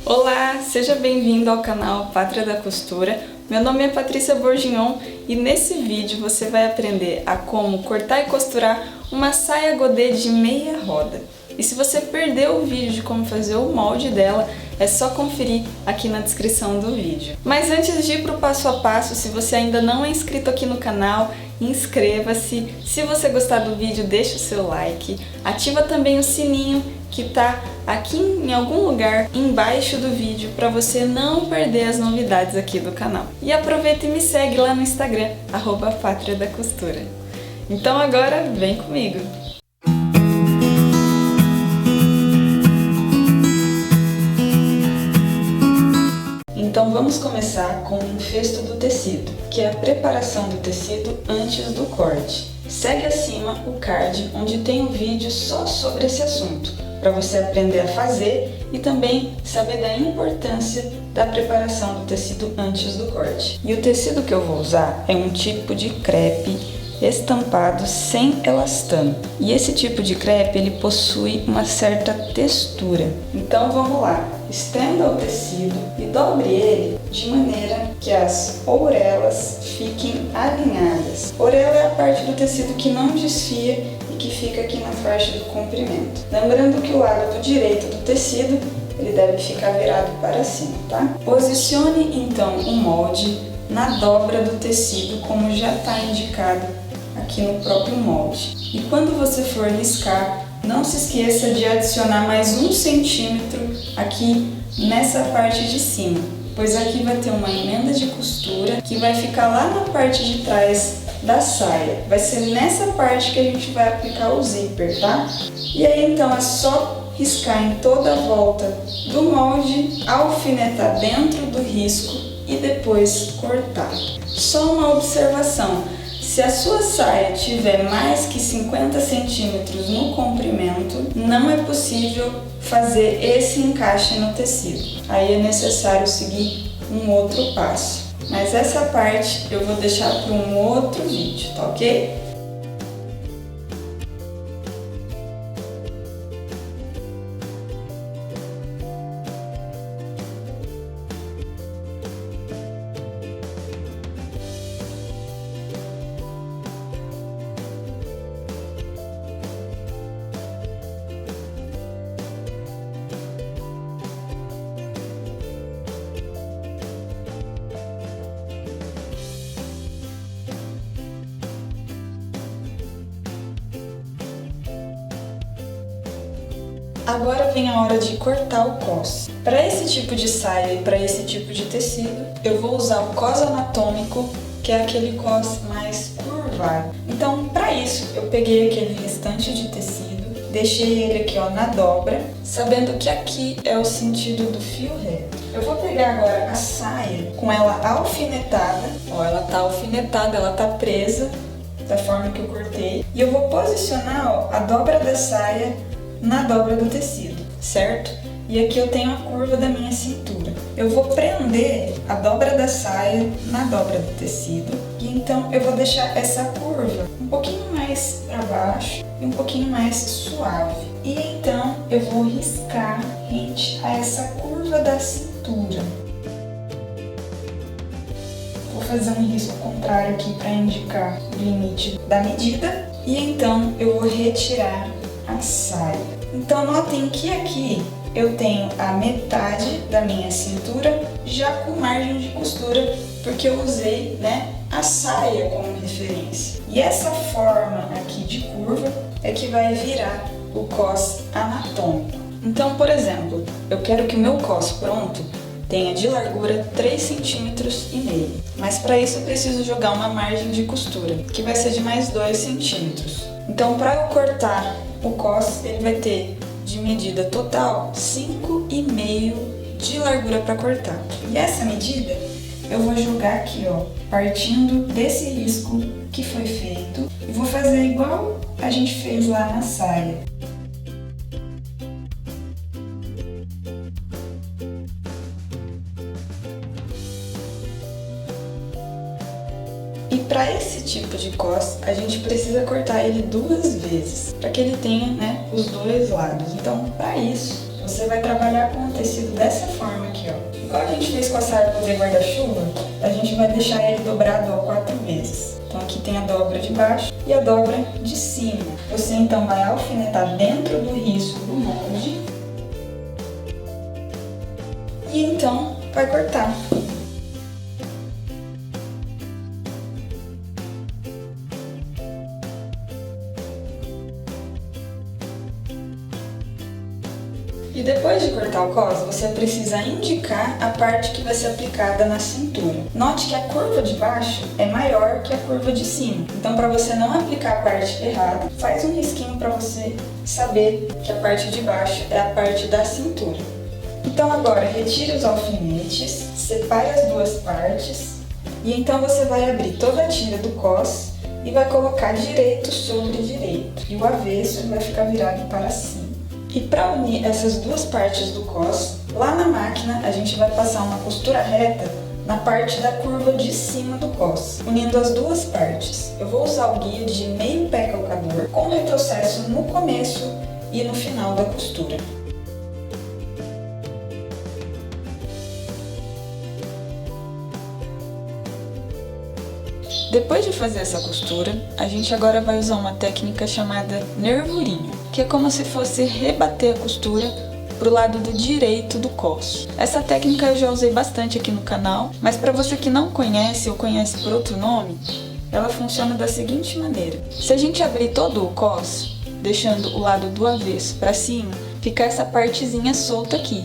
Olá, seja bem-vindo ao canal Pátria da Costura. Meu nome é Patrícia Bourguignon e nesse vídeo você vai aprender a como cortar e costurar uma saia godê de meia roda. E se você perdeu o vídeo de como fazer o molde dela, é só conferir aqui na descrição do vídeo. Mas antes de ir para o passo a passo, se você ainda não é inscrito aqui no canal, inscreva-se. Se você gostar do vídeo, deixa o seu like. Ativa também o sininho que tá aqui em algum lugar embaixo do vídeo para você não perder as novidades aqui do canal. E aproveita e me segue lá no Instagram, @Pátria da Costura. Então agora vem comigo! Então vamos começar com o enfersto do tecido, que é a preparação do tecido antes do corte. Segue acima o card onde tem um vídeo só sobre esse assunto, para você aprender a fazer e também saber da importância da preparação do tecido antes do corte. E o tecido que eu vou usar é um tipo de crepe estampado sem elastano. E esse tipo de crepe ele possui uma certa textura. Então vamos lá, estenda o tecido e dobre ele de maneira que as ourelas fiquem alinhadas. Orelha é a parte do tecido que não desfia e que fica aqui na faixa do comprimento. Lembrando que o lado do direito do tecido ele deve ficar virado para cima, tá? Posicione então o molde na dobra do tecido, como já está indicado aqui no próprio molde. E quando você for riscar, não se esqueça de adicionar mais 1 centímetro aqui nessa parte de cima, pois aqui vai ter uma emenda de costura que vai ficar lá na parte de trás da saia. Vai ser nessa parte que a gente vai aplicar o zíper, tá? E aí então é só riscar em toda a volta do molde, alfinetar dentro do risco e depois cortar. Só uma observação: se a sua saia tiver mais que 50 centímetros no comprimento, não é possível fazer esse encaixe no tecido. Aí é necessário seguir um outro passo. Mas essa parte eu vou deixar para um outro vídeo, tá ok? Agora vem a hora de cortar o cos. Para esse tipo de saia e para esse tipo de tecido, eu vou usar o cos anatômico, que é aquele cos mais curvado. Então, para isso, eu peguei aquele restante de tecido, deixei ele aqui ó, na dobra, sabendo que aqui é o sentido do fio reto. Eu vou pegar agora a saia com ela alfinetada, ó, ela tá alfinetada, ela tá presa da forma que eu cortei, e eu vou posicionar ó, a dobra da saia na dobra do tecido, certo? E aqui eu tenho a curva da minha cintura. Eu vou prender a dobra da saia na dobra do tecido e então eu vou deixar essa curva um pouquinho mais para baixo e um pouquinho mais suave. E então eu vou riscar rente a essa curva da cintura. Vou fazer um risco contrário aqui para indicar o limite da medida e então eu vou retirar a saia. Então notem que aqui eu tenho a metade da minha cintura já com margem de costura, porque eu usei, né, a saia como referência. E essa forma aqui de curva é que vai virar o cos anatômico. Então, por exemplo, eu quero que o meu cos pronto tenha de largura 3,5 cm, mas para isso eu preciso jogar uma margem de costura, que vai ser de mais 2 centímetros. Então, para eu cortar o cos, ele vai ter de medida total 5,5 de largura para cortar. E essa medida eu vou jogar aqui, ó, partindo desse risco que foi feito, e vou fazer igual a gente fez lá na saia. E para esse tipo de cos, a gente precisa cortar ele 2 vezes, para que ele tenha, né, os 2 lados. Então, para isso, você vai trabalhar com o tecido dessa forma aqui, ó. Igual a gente fez com a saia de guarda-chuva, a gente vai deixar ele dobrado, ó, 4 vezes. Então aqui tem a dobra de baixo e a dobra de cima. Você então vai alfinetar dentro do risco do molde e então vai cortar. E depois de cortar o cos, você precisa indicar a parte que vai ser aplicada na cintura. Note que a curva de baixo é maior que a curva de cima. Então, para você não aplicar a parte errada, faz um risquinho para você saber que a parte de baixo é a parte da cintura. Então agora, retire os alfinetes, separe as duas partes e então você vai abrir toda a tira do cos e vai colocar direito sobre direito. E o avesso vai ficar virado para cima. E para unir essas duas partes do cos, lá na máquina a gente vai passar uma costura reta na parte da curva de cima do cos, unindo as duas partes. Eu vou usar o guia de meio pé calcador com retrocesso no começo e no final da costura. Depois de fazer essa costura, a gente agora vai usar uma técnica chamada nervurinha, que é como se fosse rebater a costura pro lado do direito do cos. Essa técnica eu já usei bastante aqui no canal, mas para você que não conhece ou conhece por outro nome, ela funciona da seguinte maneira. Se a gente abrir todo o cos, deixando o lado do avesso para cima, fica essa partezinha solta aqui.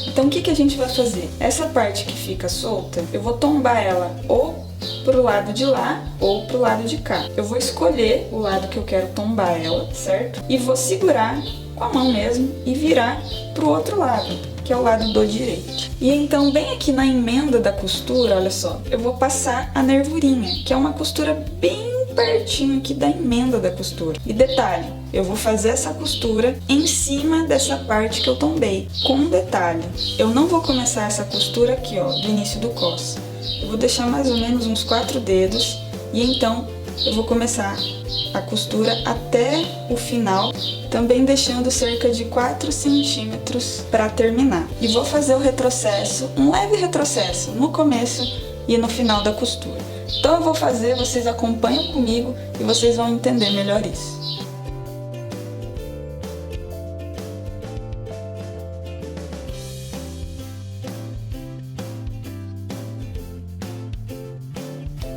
Então o que a gente vai fazer? Essa parte que fica solta, eu vou tombar ela ou pro lado de lá ou pro lado de cá. Eu vou escolher o lado que eu quero tombar ela, certo? E vou segurar com a mão mesmo e virar pro outro lado, que é o lado do direito. E então bem aqui na emenda da costura, olha só, eu vou passar a nervurinha, que é uma costura bem pertinho aqui da emenda da costura. E detalhe, eu vou fazer essa costura em cima dessa parte que eu tombei. Com um detalhe, eu não vou começar essa costura aqui, ó, do início do cos. Eu vou deixar mais ou menos uns 4 dedos e então eu vou começar a costura até o final, também deixando cerca de 4 centímetros para terminar. E vou fazer o retrocesso, um leve retrocesso no começo e no final da costura. Então eu vou fazer, vocês acompanham comigo e vocês vão entender melhor isso.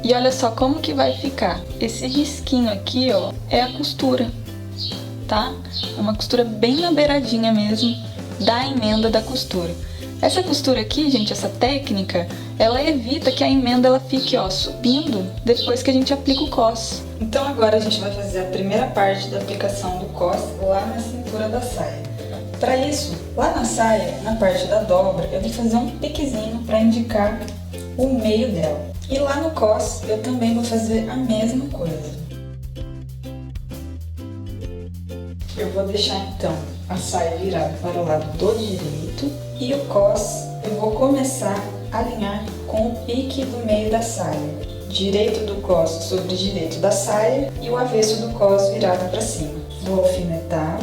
E olha só como que vai ficar. Esse risquinho aqui, ó, é a costura, tá? É uma costura bem na beiradinha mesmo da emenda da costura. Essa costura aqui, gente, essa técnica, ela evita que a emenda ela fique, ó, subindo depois que a gente aplica o cos. Então agora a gente vai fazer a primeira parte da aplicação do cos lá na cintura da saia. Para isso, lá na saia, na parte da dobra, eu vou fazer um piquezinho para indicar o meio dela. E lá no cos eu também vou fazer a mesma coisa. Eu vou deixar então a saia virada para o lado do direito e o cos eu vou começar a alinhar com o pique do meio da saia. Direito do cos sobre direito da saia e o avesso do cos virado para cima. Vou alfinetar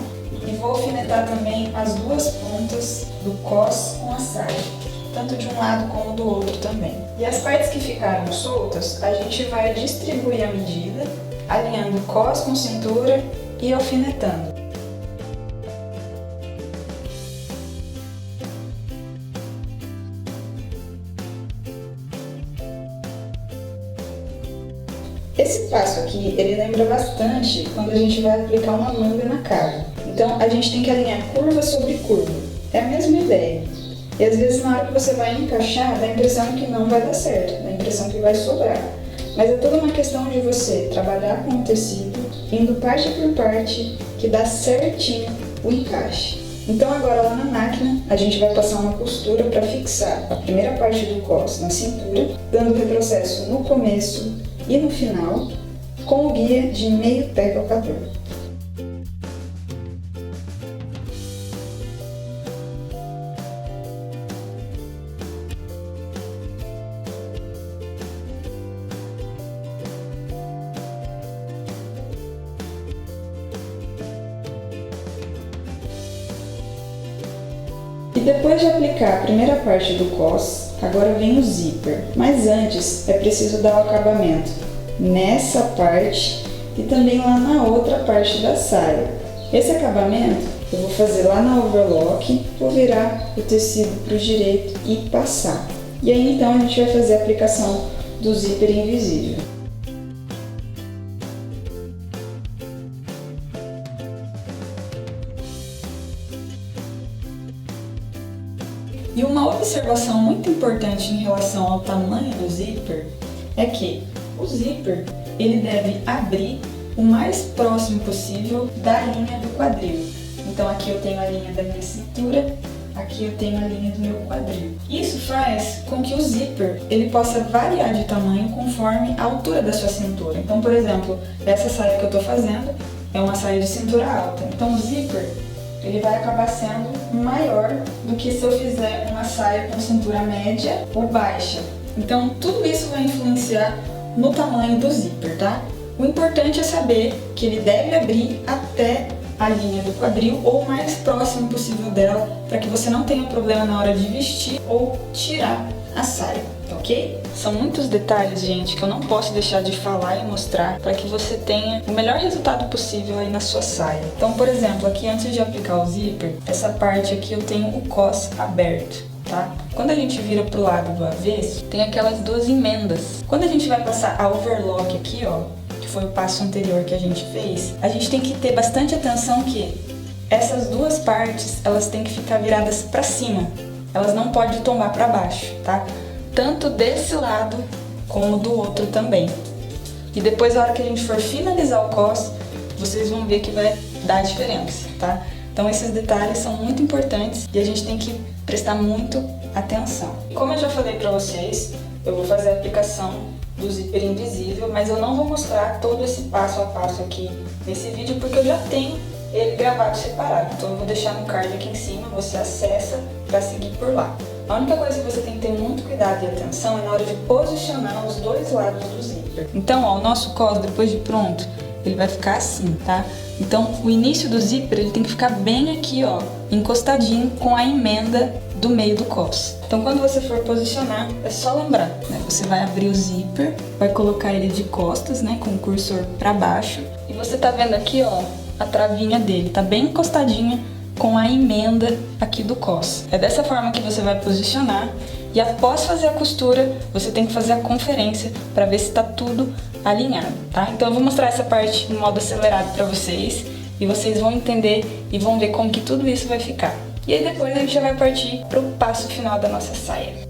e vou alfinetar também as duas pontas do cos com a saia. Tanto de um lado como do outro também. E as partes que ficaram soltas, a gente vai distribuir a medida, alinhando cos com cintura e alfinetando. Esse passo aqui, ele lembra bastante quando a gente vai aplicar uma manga na cara. Então, a gente tem que alinhar curva sobre curva. É a mesma ideia. E às vezes na hora que você vai encaixar, dá a impressão que não vai dar certo, dá a impressão que vai sobrar. Mas é toda uma questão de você trabalhar com o tecido, indo parte por parte, que dá certinho o encaixe. Então agora lá na máquina, a gente vai passar uma costura para fixar a primeira parte do cos na cintura, dando retrocesso no começo e no final, com o guia de meio pé calcador. depois de aplicar a primeira parte do cos, agora vem o zíper. Mas antes é preciso dar o acabamento nessa parte e também lá na outra parte da saia. Esse acabamento eu vou fazer lá na overlock, vou virar o tecido para o direito e passar. E aí então a gente vai fazer a aplicação do zíper invisível. E uma observação muito importante em relação ao tamanho do zíper é que o zíper ele deve abrir o mais próximo possível da linha do quadril. Então aqui eu tenho a linha da minha cintura, aqui eu tenho a linha do meu quadril. Isso faz com que o zíper ele possa variar de tamanho conforme a altura da sua cintura. Então, por exemplo, essa saia que eu estou fazendo é uma saia de cintura alta. Então o zíper ele vai acabar sendo maior do que se eu fizer uma saia com cintura média ou baixa. Então tudo isso vai influenciar no tamanho do zíper, tá? O importante é saber que ele deve abrir até a linha do quadril ou o mais próximo possível dela, para que você não tenha problema na hora de vestir ou tirar a saia, ok? São muitos detalhes, gente, que eu não posso deixar de falar e mostrar para que você tenha o melhor resultado possível aí na sua saia. Então, por exemplo, aqui antes de aplicar o zíper, essa parte aqui eu tenho o cos aberto, tá? Quando a gente vira pro lado do avesso, tem aquelas duas emendas. Quando a gente vai passar a overlock aqui, ó, que foi o passo anterior que a gente fez, a gente tem que ter bastante atenção que essas duas partes, elas têm que ficar viradas para cima. Elas não podem tombar para baixo, tá? Tanto desse lado como do outro também. E depois, na hora que a gente for finalizar o cos, vocês vão ver que vai dar diferença, tá? Então esses detalhes são muito importantes e a gente tem que prestar muito atenção. Como eu já falei para vocês, eu vou fazer a aplicação do zíper invisível, mas eu não vou mostrar todo esse passo a passo aqui nesse vídeo porque eu já tenho ele gravado separado. Então eu vou deixar no card aqui em cima, você acessa para seguir por lá. A única coisa que você tem que ter muito cuidado e atenção é na hora de posicionar os dois lados do zíper. Então, ó, o nosso cos, depois de pronto, ele vai ficar assim, tá? Então, o início do zíper, ele tem que ficar bem aqui, ó, encostadinho com a emenda do meio do cos. Então, quando você for posicionar, é só lembrar, né? Você vai abrir o zíper, vai colocar ele de costas, né, com o cursor para baixo. E você tá vendo aqui, ó, a travinha dele, tá bem encostadinha com a emenda aqui do cos. É dessa forma que você vai posicionar e após fazer a costura, você tem que fazer a conferência para ver se tá tudo alinhado, tá? Então eu vou mostrar essa parte em modo acelerado para vocês e vocês vão entender e vão ver como que tudo isso vai ficar. E aí depois a gente já vai partir para o passo final da nossa saia.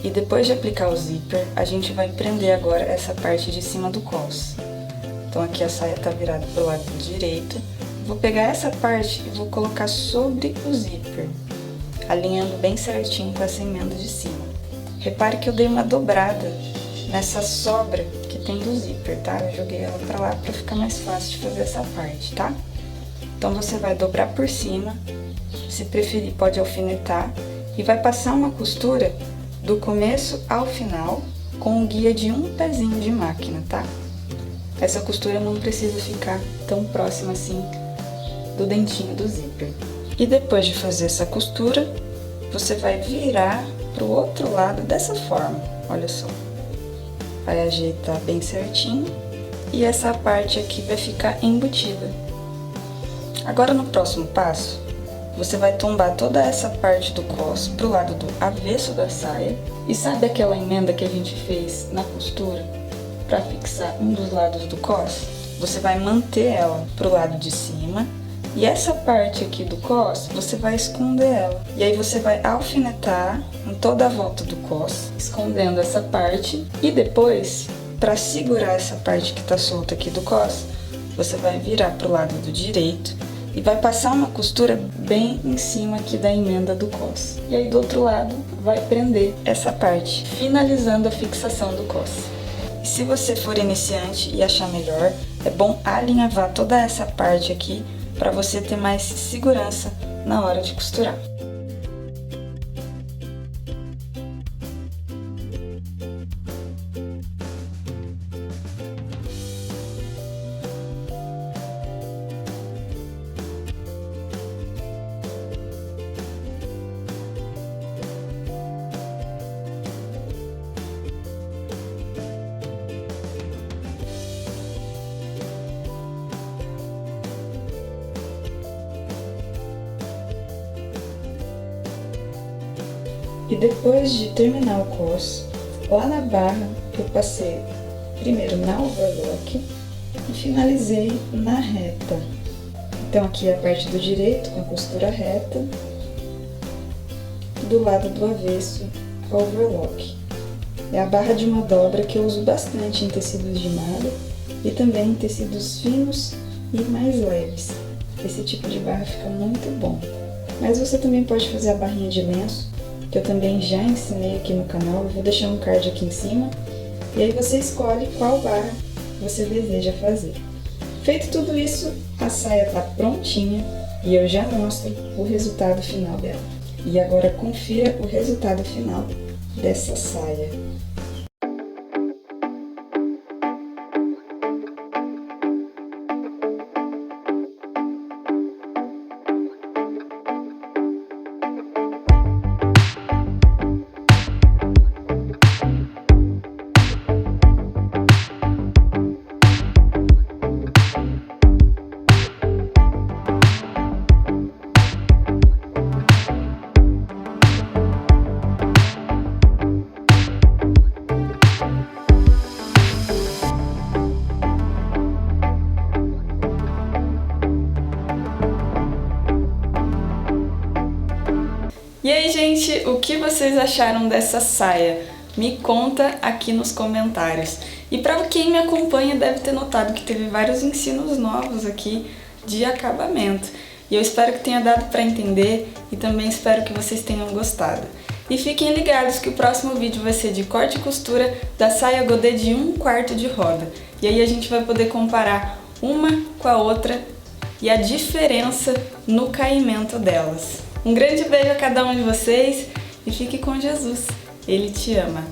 E depois de aplicar o zíper, a gente vai prender agora essa parte de cima do cos. Então aqui a saia tá virada pro lado direito. Vou pegar essa parte e vou colocar sobre o zíper, alinhando bem certinho com essa emenda de cima. Repare que eu dei uma dobrada nessa sobra que tem do zíper, tá? Eu joguei ela pra lá pra ficar mais fácil de fazer essa parte, tá? Então você vai dobrar por cima, se preferir pode alfinetar, e vai passar uma costura do começo ao final com o guia de um pezinho de máquina, tá? Essa costura não precisa ficar tão próxima assim do dentinho do zíper. E depois de fazer essa costura, você vai virar pro outro lado dessa forma, olha só. Vai ajeitar bem certinho e essa parte aqui vai ficar embutida. Agora no próximo passo, você vai tombar toda essa parte do cos pro lado do avesso da saia. E sabe aquela emenda que a gente fez na costura para fixar um dos lados do cos? Você vai manter ela pro lado de cima e essa parte aqui do cos, você vai esconder ela. E aí você vai alfinetar em toda a volta do cos, escondendo essa parte. E depois, para segurar essa parte que tá solta aqui do cos, você vai virar pro lado do direito e vai passar uma costura bem em cima aqui da emenda do cos. E aí do outro lado vai prender essa parte, finalizando a fixação do cos. E se você for iniciante e achar melhor, é bom alinhavar toda essa parte aqui para você ter mais segurança na hora de costurar. E depois de terminar o cos, lá na barra eu passei primeiro na overlock e finalizei na reta. Então aqui é a parte do direito com a costura reta, do lado do avesso a overlock. É a barra de uma dobra que eu uso bastante em tecidos de malha e também em tecidos finos e mais leves. Esse tipo de barra fica muito bom. Mas você também pode fazer a barrinha de lenço, que eu também já ensinei aqui no canal, eu vou deixar um card aqui em cima, e aí você escolhe qual barra você deseja fazer. Feito tudo isso, a saia tá prontinha e eu já mostro o resultado final dela. E agora confira o resultado final dessa saia. E aí, gente, o que vocês acharam dessa saia? Me conta aqui nos comentários. E para quem me acompanha deve ter notado que teve vários ensinos novos aqui de acabamento. E eu espero que tenha dado para entender e também espero que vocês tenham gostado. E fiquem ligados que o próximo vídeo vai ser de corte e costura da saia godê de 1/4 de roda. E aí a gente vai poder comparar uma com a outra e a diferença no caimento delas. Um grande beijo a cada um de vocês e fique com Jesus. Ele te ama.